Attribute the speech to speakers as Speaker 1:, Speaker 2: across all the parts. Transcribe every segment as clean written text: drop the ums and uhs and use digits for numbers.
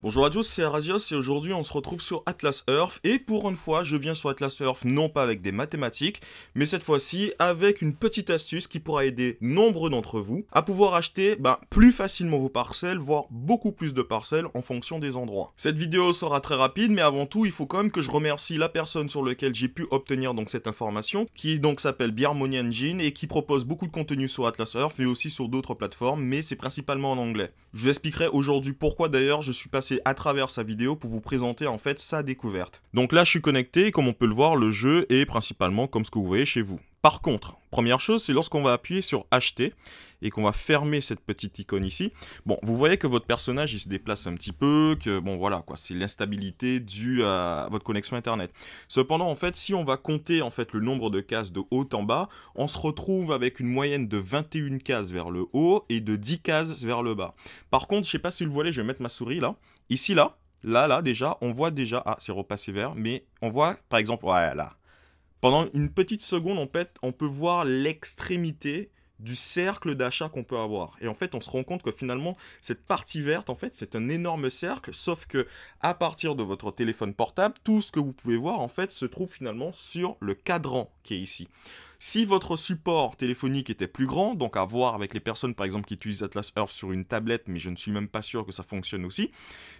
Speaker 1: Bonjour à tous, c'est Arasios et aujourd'hui on se retrouve sur Atlas Earth et pour une fois je viens sur Atlas Earth non pas avec des mathématiques mais cette fois-ci avec une petite astuce qui pourra aider nombreux d'entre vous à pouvoir acheter plus facilement vos parcelles, voire beaucoup plus de parcelles en fonction des endroits. Cette vidéo sera très rapide mais avant tout il faut quand même que je remercie la personne sur laquelle j'ai pu obtenir donc cette information qui donc s'appelle Beermoney Engine et qui propose beaucoup de contenu sur Atlas Earth mais aussi sur d'autres plateformes mais c'est principalement en anglais. Je vous expliquerai aujourd'hui pourquoi d'ailleurs je suis passé à travers sa vidéo pour vous présenter en fait sa découverte. Donc là je suis connecté et comme on peut le voir le jeu est principalement comme ce que vous voyez chez vous. Par contre, première chose c'est lorsqu'on va appuyer sur acheter et qu'on va fermer cette petite icône ici, bon vous voyez que votre personnage il se déplace un petit peu, que bon voilà quoi, c'est l'instabilité due à votre connexion internet. Cependant en fait si on va compter en fait le nombre de cases de haut en bas, on se retrouve avec une moyenne de 21 cases vers le haut et de 10 cases vers le bas. Par contre je sais pas si vous le voyez, je vais mettre ma souris là. Ici, là, déjà, on voit déjà... Ah, c'est repassé vert, mais on voit, par exemple, ouais, là. Pendant une petite seconde, en fait, on peut voir l'extrémité du cercle d'achat qu'on peut avoir. Et en fait, on se rend compte que finalement, cette partie verte, en fait, c'est un énorme cercle, sauf que à partir de votre téléphone portable, tout ce que vous pouvez voir, en fait, se trouve finalement sur le cadran qui est ici. Si votre support téléphonique était plus grand, donc à voir avec les personnes par exemple qui utilisent Atlas Earth sur une tablette, mais je ne suis même pas sûr que ça fonctionne aussi,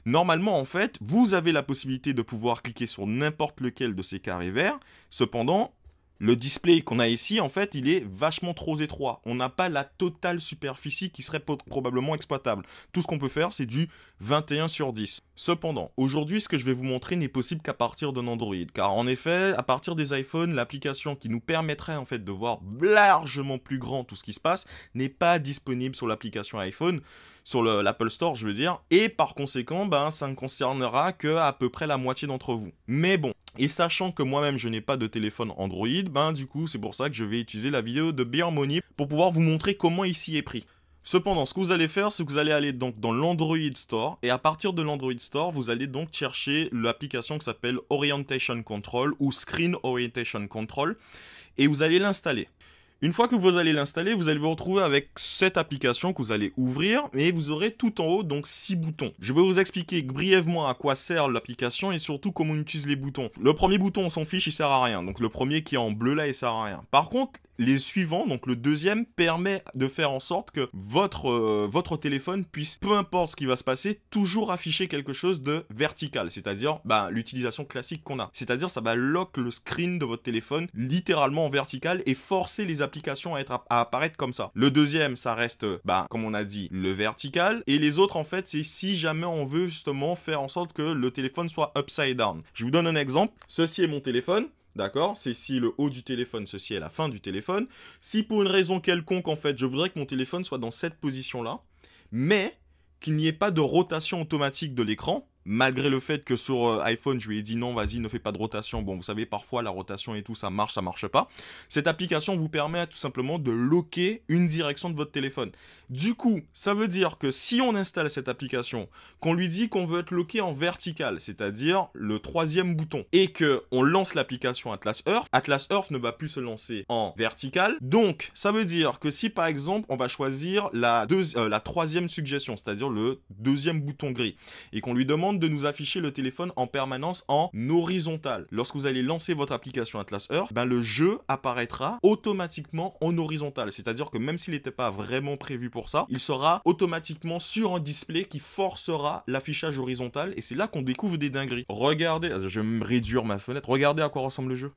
Speaker 1: normalement en fait, vous avez la possibilité de pouvoir cliquer sur n'importe lequel de ces carrés verts, cependant, le display qu'on a ici, en fait, il est vachement trop étroit. On n'a pas la totale superficie qui serait probablement exploitable. Tout ce qu'on peut faire, c'est du 21/10. Cependant, aujourd'hui, ce que je vais vous montrer n'est possible qu'à partir d'un Android. Car en effet, à partir des iPhones, l'application qui nous permettrait en fait de voir largement plus grand tout ce qui se passe n'est pas disponible sur l'application iPhone, sur l'Apple Store, je veux dire. Et par conséquent, ça ne concernera que à peu près la moitié d'entre vous. Mais bon, et sachant que moi-même je n'ai pas de téléphone Android, du coup c'est pour ça que je vais utiliser la vidéo de Beermoney pour pouvoir vous montrer comment il s'y est pris. Cependant, ce que vous allez faire, c'est que vous allez aller donc dans l'Android Store, et à partir de l'Android Store, vous allez donc chercher l'application qui s'appelle Orientation Control ou Screen Orientation Control, et vous allez l'installer. Une fois que vous allez l'installer, vous allez vous retrouver avec cette application que vous allez ouvrir et vous aurez tout en haut donc 6 boutons. Je vais vous expliquer brièvement à quoi sert l'application et surtout comment on utilise les boutons. Le premier bouton on s'en fiche, il sert à rien. Donc le premier qui est en bleu là, il sert à rien. Par contre, les suivants, donc le deuxième, permet de faire en sorte que votre téléphone puisse, peu importe ce qui va se passer, toujours afficher quelque chose de vertical. C'est-à-dire l'utilisation classique qu'on a. C'est-à-dire ça va lock le screen de votre téléphone littéralement en vertical et forcer les applications à apparaître comme ça. Le deuxième, ça reste, comme on a dit, le vertical. Et les autres, en fait, c'est si jamais on veut justement faire en sorte que le téléphone soit upside down. Je vous donne un exemple. Ceci est mon téléphone. D'accord, c'est ici le haut du téléphone, ceci est la fin du téléphone. Si pour une raison quelconque, en fait, je voudrais que mon téléphone soit dans cette position-là, mais qu'il n'y ait pas de rotation automatique de l'écran, malgré le fait que sur iPhone, je lui ai dit non, vas-y, ne fais pas de rotation. Bon, vous savez, parfois, la rotation et tout, ça marche pas. Cette application vous permet tout simplement de locker une direction de votre téléphone. Du coup, ça veut dire que si on installe cette application, qu'on lui dit qu'on veut être locké en vertical, c'est-à-dire le troisième bouton, et qu'on lance l'application Atlas Earth ne va plus se lancer en vertical. Donc, ça veut dire que si, par exemple, on va choisir la troisième suggestion, c'est-à-dire le deuxième bouton gris, et qu'on lui demande de nous afficher le téléphone en permanence en horizontal. Lorsque vous allez lancer votre application Atlas Earth, le jeu apparaîtra automatiquement en horizontal. C'est-à-dire que même s'il n'était pas vraiment prévu pour ça, il sera automatiquement sur un display qui forcera l'affichage horizontal et c'est là qu'on découvre des dingueries. Regardez, je vais me réduire ma fenêtre, regardez à quoi ressemble le jeu.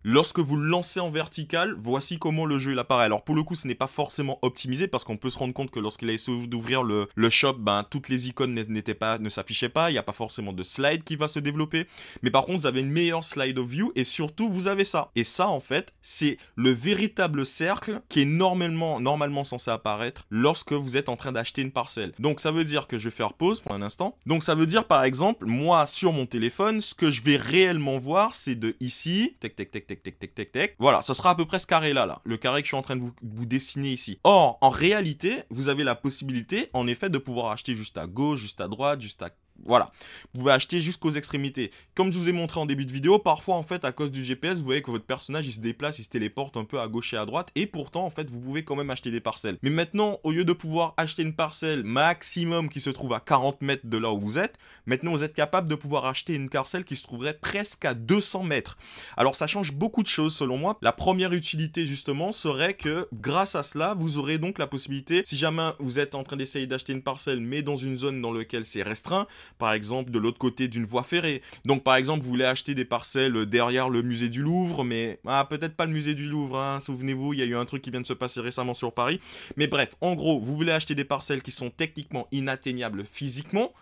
Speaker 1: Lorsque vous le lancez en vertical, voici comment le jeu il apparaît. Alors pour le coup, ce n'est pas forcément optimisé parce qu'on peut se rendre compte que lorsqu'il a essayé d'ouvrir le shop, toutes les icônes ne s'affichaient pas. Il n'y a pas forcément de slide qui va se développer. Mais par contre, vous avez une meilleure slide of view et surtout, vous avez ça. Et ça, en fait, c'est le véritable cercle qui est normalement censé apparaître lorsque vous êtes en train d'acheter une parcelle. Donc ça veut dire que je vais faire pause pour un instant. Donc ça veut dire par exemple, moi sur mon téléphone, ce que je vais réellement voir, c'est de ici, tac, tac, tac, tac, tac, tac, tac, tac. Voilà, ça sera à peu près ce carré-là, le carré que je suis en train de vous dessiner ici. Or, en réalité, vous avez la possibilité, en effet, de pouvoir acheter juste à gauche, juste à droite, juste à Voilà, vous pouvez acheter jusqu'aux extrémités. Comme je vous ai montré en début de vidéo, parfois en fait à cause du GPS, vous voyez que votre personnage il se déplace, il se téléporte un peu à gauche et à droite, et pourtant en fait vous pouvez quand même acheter des parcelles. Mais maintenant, au lieu de pouvoir acheter une parcelle maximum qui se trouve à 40 mètres de là où vous êtes, maintenant vous êtes capable de pouvoir acheter une parcelle qui se trouverait presque à 200 mètres. Alors ça change beaucoup de choses selon moi. La première utilité justement serait que grâce à cela, vous aurez donc la possibilité, si jamais vous êtes en train d'essayer d'acheter une parcelle mais dans une zone dans laquelle c'est restreint, par exemple de l'autre côté d'une voie ferrée. Donc par exemple vous voulez acheter des parcelles derrière le musée du Louvre, mais peut-être pas le musée du Louvre, hein. Souvenez-vous, il y a eu un truc qui vient de se passer récemment sur Paris. Mais bref, en gros, vous voulez acheter des parcelles qui sont techniquement inatteignables physiquement,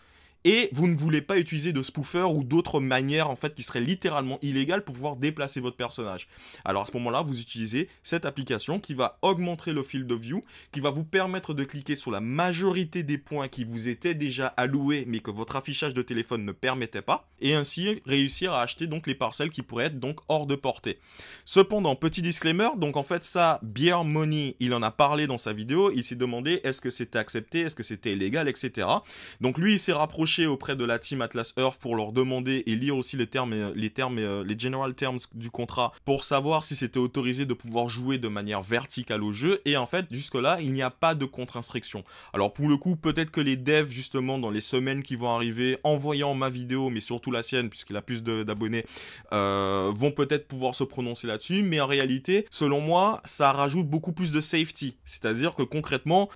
Speaker 1: et vous ne voulez pas utiliser de spoofer ou d'autres manières en fait qui seraient littéralement illégales pour pouvoir déplacer votre personnage. Alors à ce moment-là, vous utilisez cette application qui va augmenter le field of view, qui va vous permettre de cliquer sur la majorité des points qui vous étaient déjà alloués mais que votre affichage de téléphone ne permettait pas, et ainsi réussir à acheter donc les parcelles qui pourraient être donc hors de portée. Cependant, petit disclaimer, donc en fait ça, Beer Money, il en a parlé dans sa vidéo, il s'est demandé est-ce que c'était accepté, est-ce que c'était illégal, etc. Donc lui il s'est rapproché auprès de la team Atlas Earth pour leur demander et lire aussi les general terms du contrat pour savoir si c'était autorisé de pouvoir jouer de manière verticale au jeu, et en fait jusque là il n'y a pas de contre-instruction. Alors pour le coup peut-être que les devs justement dans les semaines qui vont arriver, en voyant ma vidéo mais surtout la sienne puisqu'il a plus d'abonnés, vont peut-être pouvoir se prononcer là-dessus, mais en réalité selon moi ça rajoute beaucoup plus de safety, c'est-à-dire que concrètement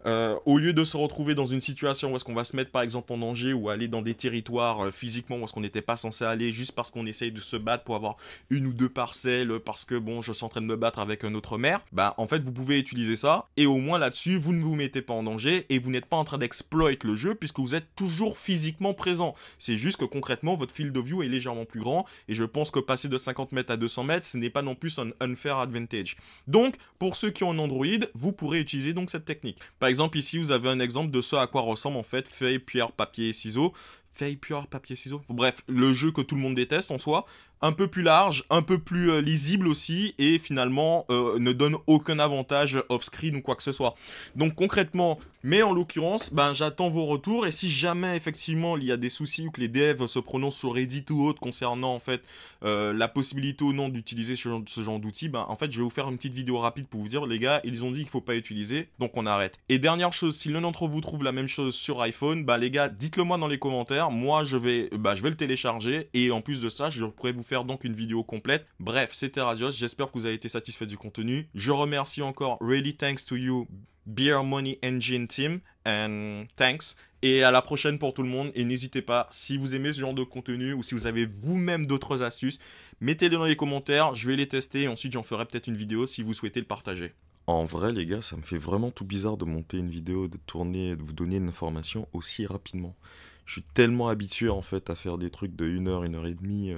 Speaker 1: au lieu de se retrouver dans une situation où est-ce qu'on va se mettre par exemple en danger ou aller dans des territoires physiquement où est-ce qu'on n'était pas censé aller juste parce qu'on essaye de se battre pour avoir une ou deux parcelles parce que bon je suis en train de me battre avec un autre maire, en fait vous pouvez utiliser ça et au moins là-dessus vous ne vous mettez pas en danger et vous n'êtes pas en train d'exploiter le jeu puisque vous êtes toujours physiquement présent. C'est juste que concrètement votre field of view est légèrement plus grand et je pense que passer de 50 mètres à 200 mètres ce n'est pas non plus un unfair advantage. Donc pour ceux qui ont un Android vous pourrez utiliser donc cette technique. Par exemple ici vous avez un exemple de ce à quoi ressemble en fait feuille, pierre, papier et ciseaux. Feuille, pierre, papier, ciseaux. Bref, le jeu que tout le monde déteste en soi. Un peu plus large, un peu plus lisible aussi, et finalement ne donne aucun avantage off-screen ou quoi que ce soit. Donc concrètement, mais en l'occurrence, j'attends vos retours, et si jamais effectivement il y a des soucis ou que les devs se prononcent sur Reddit ou autre concernant en fait la possibilité ou non d'utiliser ce genre d'outils, en fait je vais vous faire une petite vidéo rapide pour vous dire les gars, ils ont dit qu'il faut pas utiliser, donc on arrête. Et dernière chose, si l'un d'entre vous trouve la même chose sur iPhone, les gars, dites-le moi dans les commentaires, moi je vais le télécharger, et en plus de ça, je pourrais vous faire donc une vidéo complète. Bref, c'était Radios, j'espère que vous avez été satisfait du contenu. Je remercie encore, really thanks to you, Beer Money Engine Team, and thanks. Et à la prochaine pour tout le monde, et n'hésitez pas, si vous aimez ce genre de contenu, ou si vous avez vous-même d'autres astuces, mettez-les dans les commentaires, je vais les tester, et ensuite j'en ferai peut-être une vidéo si vous souhaitez le partager. En vrai les gars, ça me fait vraiment tout bizarre de monter une vidéo, de tourner, de vous donner une information aussi rapidement. Je suis tellement habitué en fait à faire des trucs de 1 heure, 1 heure et demie,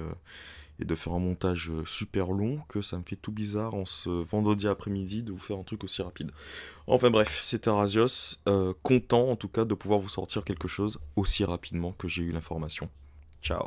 Speaker 1: et de faire un montage super long, que ça me fait tout bizarre en ce vendredi après-midi de vous faire un truc aussi rapide. Enfin bref, c'était Razios, content en tout cas de pouvoir vous sortir quelque chose aussi rapidement que j'ai eu l'information. Ciao.